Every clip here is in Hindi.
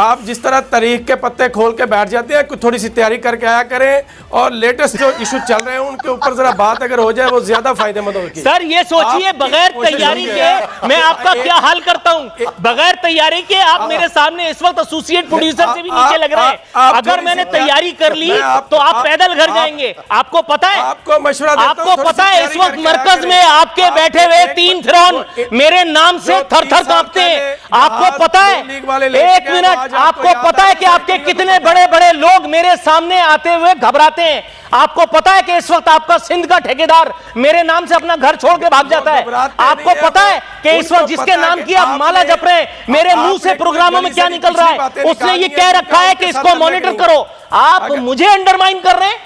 आप जिस तरह तारीख के पत्ते खोल के बैठ जाते हैं, थोड़ी सी तैयारी करके आया करें और लेटेस्ट जो इशू चल रहे हैं उनके ऊपर जरा बात अगर हो जाए वो ज्यादा फायदेमंद होगी। सर ये सोचिए बगैर तैयारी के मैं आपका क्या हाल करता हूं। बगैर तैयारी के आप मेरे सामने इस वक्त एसोसिएट प्रोड्यूसर से भी नीचे लग रहे हैं। अगर मैंने तैयारी कर ली तो आप पैदल घर जाएंगे। आपको पता है, आपको मशवरा देता हूं, आपको पता है इस वक्त मरकज में आपके बैठे हुए 3 फिरौन मेरे नाम से थर थर कांपते हैं। आपको पता है, एक मिनट, आपको पता है कि आपके कितने बड़े बड़े लोग मेरे सामने आते हुए घबराते हैं। आपको पता है कि इस वक्त आपका सिंध का ठेकेदार मेरे नाम से अपना घर छोड़ के भाग जाता है। आपको पता है कि इस वक्त जिसके नाम की आप माला जप रहे हैं, मेरे मुंह से प्रोग्रामों में क्या निकल रहा है, उसने ये कह रखा है कि इसको मॉनिटर करो। आप मुझे अंडरमाइन कर रहे हैं।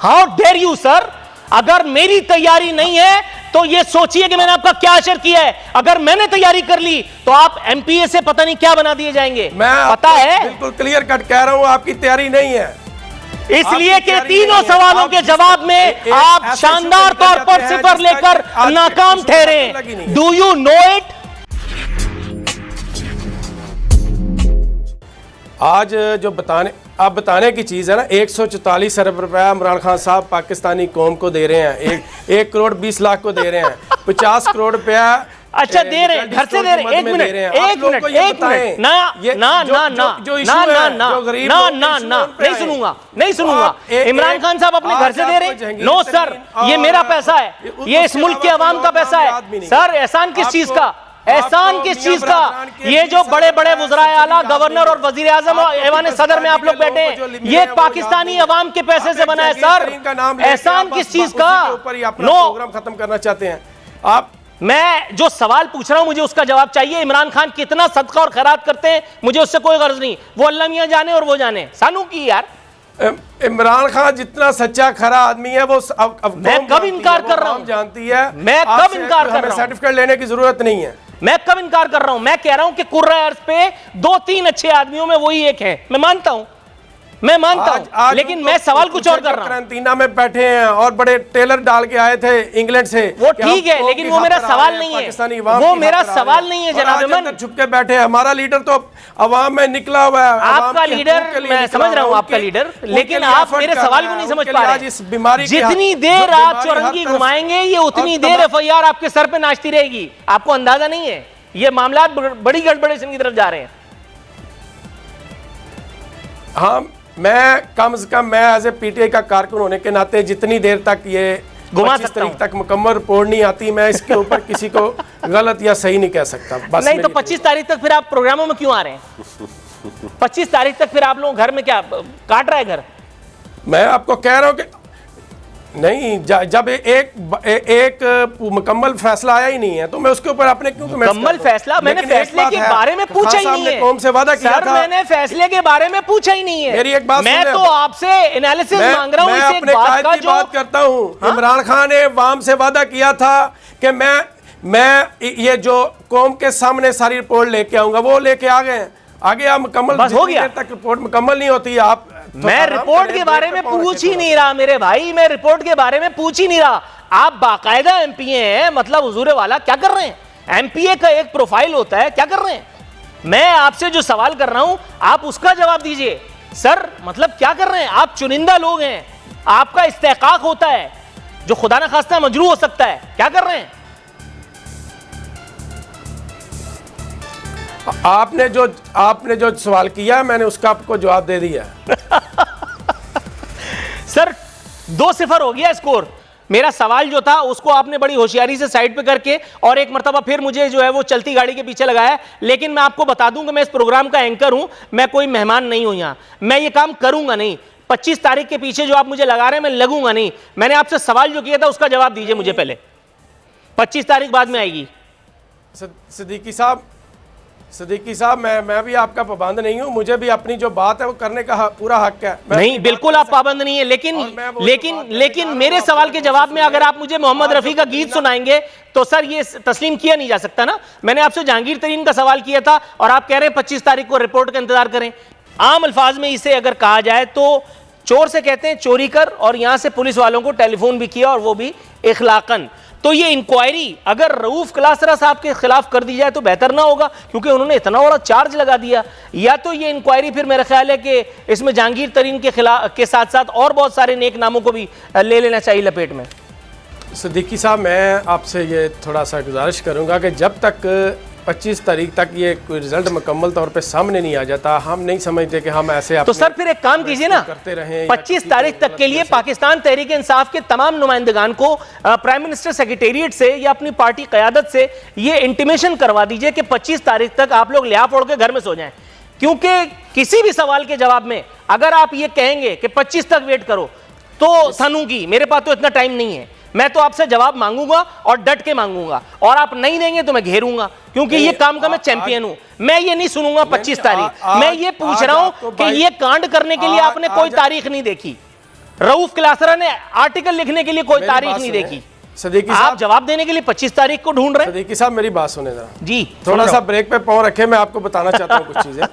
How dare you sir. अगर मेरी तैयारी नहीं है तो ये सोचिए कि मैंने आपका क्या असर किया है। अगर मैंने तैयारी कर ली तो आप एमपीए से पता नहीं क्या बना दिए जाएंगे। मैं पता है, बिल्कुल क्लियर कट कह रहा हूं आपकी तैयारी नहीं है, इसलिए कि तीनों सवालों के जवाब में आप शानदार तौर पर सिफर लेकर नाकाम ठहरे। Do you know it? आज जो बताने की चीज़ है ना, 144 अरब रुपया इमरान खान साहब पाकिस्तानी कौम को दे रहे हैं, 1 करोड़ 20 लाख को दे रहे हैं, 50 करोड़ रुपया अच्छा दे रहे हैं, घर से दे रहे हैं। एक मिनट नहीं सुनूंगा। इमरान खान साहब अपने घर से दे रहे हैं? नो सर, ये मेरा पैसा है, ये इस मुल्क के अवाम का पैसा है। सर एहसान किस चीज का? एहसान किस चीज का? ये जो बड़े बड़े वज़राए आला, गवर्नर और वजीर आजम और ऐवान सदर में आप लोग बैठे हैं, ये पाकिस्तानी अवाम के पैसे से बना है। सर एहसान किस चीज का? नो, प्रोग्राम खत्म करना चाहते हैं आप। मैं जो सवाल पूछ रहा हूं मुझे उसका जवाब चाहिए। इमरान खान कितना सदका और खैरात करते हैं मुझे उससे कोई गर्ज नहीं, वो अल्लाह मियां जाने और वो जाने। सानू की यार, इमरान खान जितना सच्चा खरा आदमी है वो मैं कब इनकार कर रहा हूं? जानती है, मैं कब इनकार कर रहा हूं? सर्टिफिकेट लेने की जरूरत नहीं है। मैं कब इनकार कर रहा हूं? मैं कह रहा हूं कि कुर्रा अर्ज पे 2-3 अच्छे आदमियों में वही एक है। मैं मानता हूं, लेकिन मैं सवाल कुछ और कर रहा हूं। क्रांतीना में बैठे हैं और बड़े टेलर डाल के आए थे इंग्लैंड से, वो ठीक है, लेकिन वो मेरा सवाल नहीं है। वो मेरा सवाल नहीं है जनाब अमन। छुप के बैठे हैं। हमारा लीडर तो अवाम में निकला हुआ है। आपका लीडर, मैं समझ रहा हूं आपका लीडर, लेकिन आप मेरे सवाल को नहीं समझ पा रहे। जितनी देर आप चौरंगी घुमाएंगे ये उतनी देर एफआईआर आपके सर पे नाचती रहेगी। आपको अंदाजा नहीं है, ये मामला बड़ी गड़बड़ेशन की तरफ जा रहे हैं। हाँ, मैं कम से कम मैं एज ए पीटीआई का कारकुन होने के नाते जितनी देर तक ये 25 तारीख तक मुकम्मल रिपोर्ट नहीं आती, मैं इसके ऊपर किसी को गलत या सही नहीं कह सकता। बस नहीं तो 25 तारीख तक फिर आप प्रोग्रामों में क्यों आ रहे हैं? 25 तारीख तक फिर आप लोग घर में क्या काट रहा है घर? मैं आपको कह रहा हूं कि नहीं, जब एक मुकम्मल फैसला आया ही नहीं है तो मैं उसके ऊपर अपने क्यों मुकम्मल फैसला? मैंने फैसले के बारे में पूछा ही नहीं है। कौम से वादा किया था, मैंने फैसले के बारे में पूछा ही नहीं है। मेरी एक बात, मैं तो आपसे एनालिसिस मांग रहा हूं। मैं अपने कायद की बात करता हूं। इमरान खान ने वाम से वादा किया था कि मैं ये जो कौम के सामने सारी रिपोर्ट लेके आऊंगा, वो लेके आ गए। आगे आप मुकम्मल हो गया तक रिपोर्ट मुकम्मल नहीं होती। आप मैं रिपोर्ट के बारे में पूछ ही नहीं रहा मेरे भाई, मैं रिपोर्ट के बारे में पूछ ही नहीं रहा। आप बाकायदा एमपीए हैं, मतलब हुजूर वाला क्या कर रहे हैं? एमपीए का एक प्रोफाइल होता है, क्या कर रहे हैं? मैं आपसे जो सवाल कर रहा हूं आप उसका जवाब दीजिए। सर मतलब क्या कर रहे हैं? आप चुनिंदा लोग हैं, आपका इस्तेकाक होता है जो खुदा ना खास्ता मजरू हो सकता है, क्या कर रहे हैं? आपने जो सवाल किया मैंने उसका आपको जवाब दे दिया। सर 2-0 हो गया स्कोर। मेरा सवाल जो था उसको आपने बड़ी होशियारी से साइड पे करके और एक मर्तबा फिर मुझे जो है वो चलती गाड़ी के पीछे लगाया। लेकिन मैं आपको बता दूं कि मैं इस प्रोग्राम का एंकर हूं, मैं कोई मेहमान नहीं हूं यहां। मैं ये काम करूंगा नहीं। 25 तारीख के पीछे जो आप मुझे लगा रहे हैं मैं लगूंगा नहीं। मैंने आपसे सवाल जो किया था उसका जवाब दीजिए मुझे पहले। 25 तारीख बाद में आएगी। सिद्दीकी साहब मैं भी आपका पाबंद नहीं हूं, मुझे भी अपनी जो बात है वो करने का पूरा हक है। नहीं बिल्कुल आप पाबंद नहीं है, लेकिन मेरे सवाल के जवाब में अगर आप मुझे मोहम्मद रफी का गीत सुनाएंगे तो सर ये तस्लीम किया नहीं जा सकता ना। मैंने आपसे जहांगीर तरीन का सवाल किया था और आप कह रहे हैं 25 तारीख को रिपोर्ट का इंतजार करें। आम अल्फाज में इसे अगर कहा जाए तो चोर से कहते हैं चोरी कर, और यहां से पुलिस वालों को टेलीफोन भी किया और वो भी इखलाकन। तो ये इंक्वायरी अगर रऊफ क्लासरा साहब के खिलाफ कर दी जाए तो बेहतर ना होगा, क्योंकि उन्होंने इतना बड़ा चार्ज लगा दिया। या तो ये इंक्वायरी फिर मेरा ख्याल है कि इसमें जहांगीर तरीन के खिलाफ के साथ साथ और बहुत सारे नेक नामों को भी ले लेना चाहिए लपेट में। सिद्दीकी साहब, मैं आपसे ये थोड़ा सा गुजारिश करूंगा कि जब तक 25 तारीख तक ये कोई रिजल्ट मुकम्मल तौर पे सामने नहीं आ जाता, हम नहीं समझते कि हम ऐसे तो सर फिर एक काम कीजिए ना, करते रहें। 25 तारीख तक के लिए पाकिस्तान तहरीक इंसाफ के तमाम नुमाइंदगान को प्राइम मिनिस्टर सेक्रेटेरिएट से या अपनी पार्टी क़यादत से ये इंटीमेशन करवा दीजिए कि 25 तारीख तक आप लोग लिहाफ ओढ़ के घर में सो जाएं, क्योंकि किसी भी सवाल के जवाब में अगर आप ये कहेंगे कि 25 तक वेट करो तो सानूगी, मेरे पास तो इतना टाइम नहीं है, मैं तो आपसे जवाब मांगूंगा और डट के मांगूंगा, और आप नहीं देंगे तो मैं घेरूंगा, क्योंकि ये काम का मैं चैंपियन हूं। मैं ये नहीं सुनूंगा 25 तारीख। मैं ये पूछ रहा हूं कि ये कांड करने के लिए आपने कोई तारीख नहीं देखी, रऊफ क्लासरा ने आर्टिकल लिखने के लिए कोई तारीख नहीं देखी, सिद्दीकी आप साहब जवाब देने के लिए 25 तारीख को ढूंढ रहे हैं। सिद्दीकी साहब मेरी बात सुने जरा जी, थोड़ा सा ब्रेक पे पाँव रखे, मैं आपको बताना चाहता हूँ कुछ चीजें।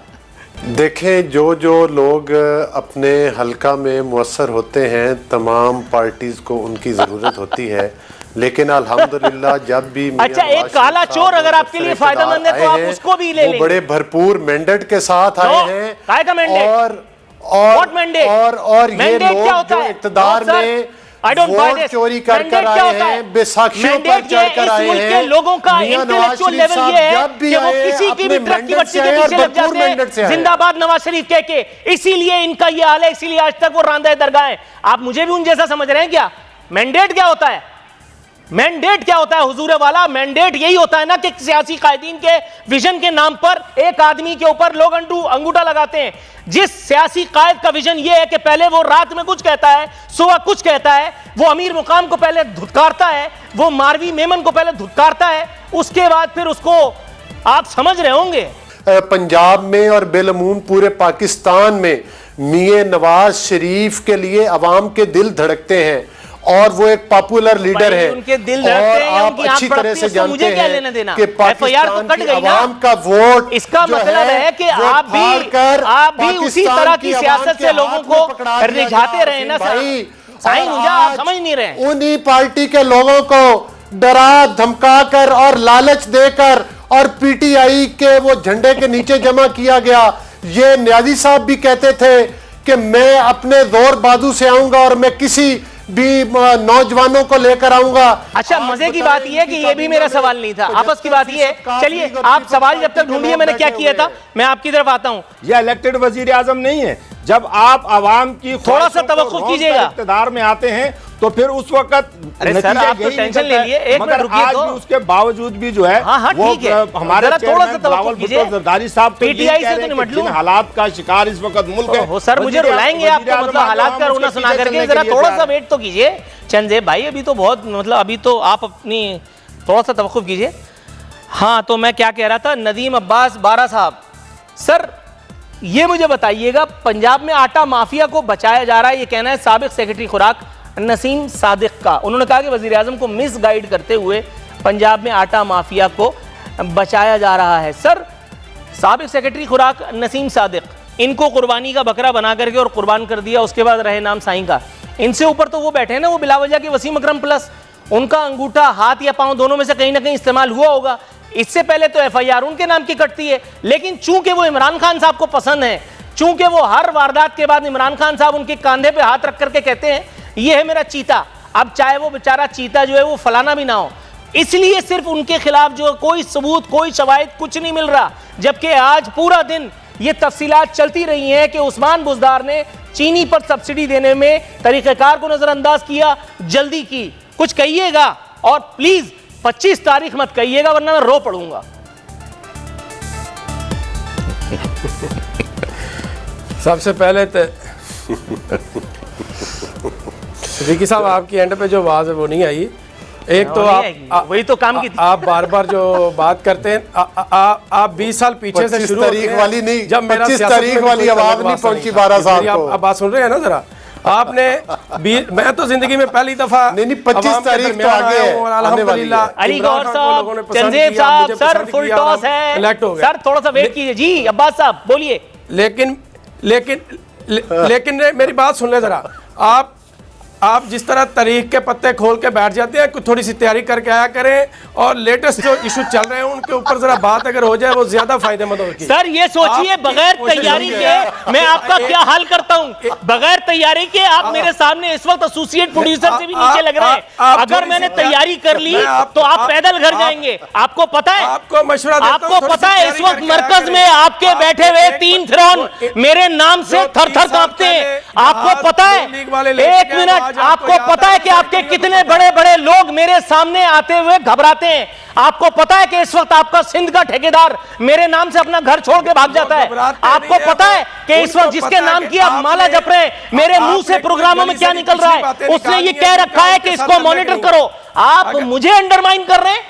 देखें, जो लोग अपने हलका में मुअस्सर होते हैं, तमाम पार्टीज को उनकी ज़रूरत होती है, लेकिन अल्हम्दुलिल्लाह जब भी अच्छा, एक काला चोर अगर आपके लिए फायदेमंद है तो आप उसको भी ले लेंगे। बड़े भरपूर मैंडेट के साथ आए हैं। काय का मैंडेट? और ये लोग जो इक़्तिदार में वोट चोरी कर आए हैं, बेसाखियों पर चढ़कर आए हैं, लोगों का इंटेलेक्चुअल लेवल ये है कि वो किसी की भी ट्रक की बच्ची के पीछे लग जाते हैं, जिंदाबाद नवाज शरीफ कह के, इसीलिए इनका ये हाल है, इसीलिए आज तक वो रांदे दरगाह है। आप मुझे भी उन जैसा समझ रहे हैं क्या? मैंडेट क्या होता है? मैंडेट क्या होता है हुजूर वाला? मैंडेट यही होता है ना कि सियासी कायदीन के विजन के नाम पर एक आदमी के ऊपर लोग अंगूठा लगाते हैं। जिस सियासी कायद का विजन ये है कि पहले वो रात में कुछ कहता है, सुबह कुछ कहता है, वो अमीर मुकाम को पहले धुतकारता है, वो मारवी मेमन को पहले धुतकारता है, उसके बाद फिर उसको, आप समझ रहे होंगे। पंजाब में और बेलमूम पूरे पाकिस्तान में मियां नवाज शरीफ के लिए अवाम के दिल धड़कते हैं और वो एक पॉपुलर लीडर है, उनके दिल और आप अच्छी तरह से जानते हैं कि पाकिस्तान की आवाम का वोट इसका मतलब है कि आप भी उसी तरह की सियासत से लोगों को रिझाते रहे ना साईं, मुझे आप समझ नहीं रहे। उन्हीं पार्टी के लोगों को डरा धमका कर और लालच देकर और पीटीआई के वो झंडे के नीचे जमा किया गया। ये न्याजी साहब भी कहते थे कि मैं अपने जोर बाजू से आऊंगा और मैं किसी भी नौजवानों को लेकर आऊंगा। अच्छा, मजे की बात यह है कि ये भी मेरा सवाल नहीं था, आपस की बात यह है। चलिए, आप सवाल जब तक ढूंढिए मैंने क्या किया था, मैं आपकी तरफ आता हूं। यह इलेक्टेड वजीर आजम नहीं है। जब आप आवाम की थोड़ा सा तवक्कुफ कीजिएगा, इक़्तिदार में आते हैं तो फिर उस वक्त अरे सर, आप तो टेंशन ले लिए, एक मिनट रुकिए। आज भी उसके बावजूद भी जो है वो हमारे थोड़ा सा तवक्कुफ कीजिए। जरदारी साहब पीटीआई से तो निपट लूं, हालात का शिकार इस वक्त मुल्क है। सर, मुझे रुलाएंगे आपको, मतलब हालात का रोना सुना करके, जरा थोड़ा सा वेट तो कीजिए चंदेब भाई। अभी तो बहुत, मतलब अभी तो आप अपनी थोड़ा सा तवक्कुफ कीजिए। हाँ, तो मैं क्या कह रहा था, नदीम अब्बास बारा साहब, सर ये मुझे बताइएगा, पंजाब में आटा माफिया को बचाया जा रहा है, ये कहना है साबिक सेक्रेटरी खुराक नसीम सादिक का। उन्होंने कहा कि वजीर आजम को मिस गाइड करते हुए पंजाब में आटा माफिया को बचाया जा रहा है। सर, साबिक सेक्रेटरी खुराक नसीम सादिक, इनको कुर्बानी का बकरा बना करके और कुर्बान कर दिया, उसके बाद रहे नाम साईं का। इनसे ऊपर तो वो बैठे हैं ना, वो बिलावजह के वसीम अकरम प्लस, उनका अंगूठा हाथ या पांव दोनों में से कहीं ना कहीं इस्तेमाल हुआ होगा। इससे पहले तो एफआईआर उनके नाम की कटती है, लेकिन चूंकि वो इमरान खान साहब को पसंद है, चूंकि वो हर वारदात के बाद इमरान खान साहब उनके कंधे पे हाथ रख करके कहते हैं ये है मेरा चीता, अब चाहे वो बेचारा चीता जो है वो फलाना भी ना हो, इसलिए सिर्फ उनके खिलाफ जो कोई सबूत, कोई शवाहिद, कुछ नहीं मिल रहा। जबकि आज पूरा दिन ये तफसीलात चलती रही हैं कि उस्मान बुज़दार ने चीनी पर सब्सिडी देने में तरीक़ेकार को नजरअंदाज किया, जल्दी की। कुछ कहिएगा, और प्लीज 25 तारीख मत कहिएगा वरना मैं रो पड़ूंगा। सबसे पहले तो सिद्दीकी साहब, आपकी एंड पे जो आवाज है वो नहीं आई। एक तो आप वही तो काम की थी। आप बार बार जो बात करते हैं, आप 20 साल पीछे से शुरू तारीख वाली नहीं, जब 25 तारीख वाली आवाज नहीं पहुंची 12 साल को। आप बात सुन रहे हैं ना जरा, आपने मैं तो जिंदगी में पहली दफा नहीं 25 तारीख तो आगे है, अल्हम्दुलिल्लाह। अली गौर साहब, चंदेब साहब, सर फुल टॉस है, सर थोड़ा सा वेट कीजिए जी। अब्बास साहब बोलिए। लेकिन मेरी बात सुन ले जरा। आप जिस तरह तारीख के पत्ते खोल के बैठ जाते हैं, कुछ थोड़ी सी तैयारी करके आया करें और लेटेस्ट जो इशू चल रहे हैं उनके ऊपर जरा बात अगर हो जाए वो ज्यादा फायदेमंद होगी। सर ये सोचिए आपकी बगैर कोशिश तैयारी यही के है। मैं आपका क्या हाल करता हूं, एक- बगैर तैयारी के आप मेरे सामने इस वक्त एसोसिएट प्रोड्यूसर से भी नीचे लग रहे हैं। आप अगर थोड़ी मैंने सी- तैयारी कर ली तो आप पैदल घर जाएंगे। आपको पता है, आपको मशवरा देता हूं, आपको थोड़ी पता सी है इस तैयारी वक्त करके आया मरकज करें। में आपके आप बैठे हुए एक- 3 फिरौन मेरे नाम से जो थर 3 थर साल कांपते हैं। पहले आपको जहाज पता है, लीग वाले लेके एक गए, मिनट, आज आपको आपको याद पता है है कि आपके कि कितने बड़े बड़े लोग मेरे सामने आते हुए घबराते हैं। आपको पता है कि इस वक्त आपका सिंध का ठेकेदार मेरे नाम से अपना घर छोड़ के भाग जाता है। घबराते आपको नहीं है, पता है कि इस वक्त उनको जिसके पता है नाम कि की आप माला आपने- जप रहे हैं, मेरे मुंह से आपने प्रोग्रामों में कोई क्या गली से निकल रहा पिछली बातें है उसने ये निकाली कह हैं, रखा है कि उनके साथ इसको करने मॉनिटर के करो। आप अगर- मुझे अंडरमाइन कर रहे हैं।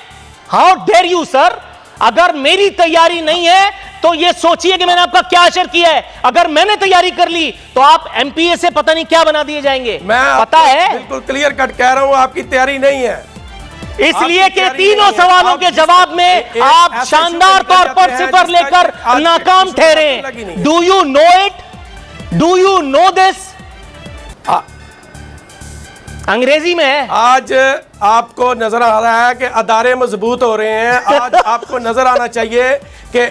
How dare you sir. अगर मेरी तैयारी नहीं है तो ये सोचिए कि मैंने आपका क्या असर किया है। अगर मैंने तैयारी कर ली तो आप एमपीए से पता नहीं क्या बना दिए जाएंगे। मैं पता आपको है, बिल्कुल क्लियर कट कह रहा हूं, आपकी तैयारी नहीं है। इसलिए आपकी कि तैयारी तीनों नहीं है। सवालों आप के जिस- जवाब में एक आप ऐसे शानदार शुरू तौर कर पर जाते हैं सिफर जिसका लेकर आज नाकाम शुरू ठहरे। लगी नहीं है। Do you know it? Do you know this? अंग्रेजी में है। आज आपको नजर आ रहा है कि अदारे मजबूत हो रहे हैं। आज आपको नजर आना चाहिए कि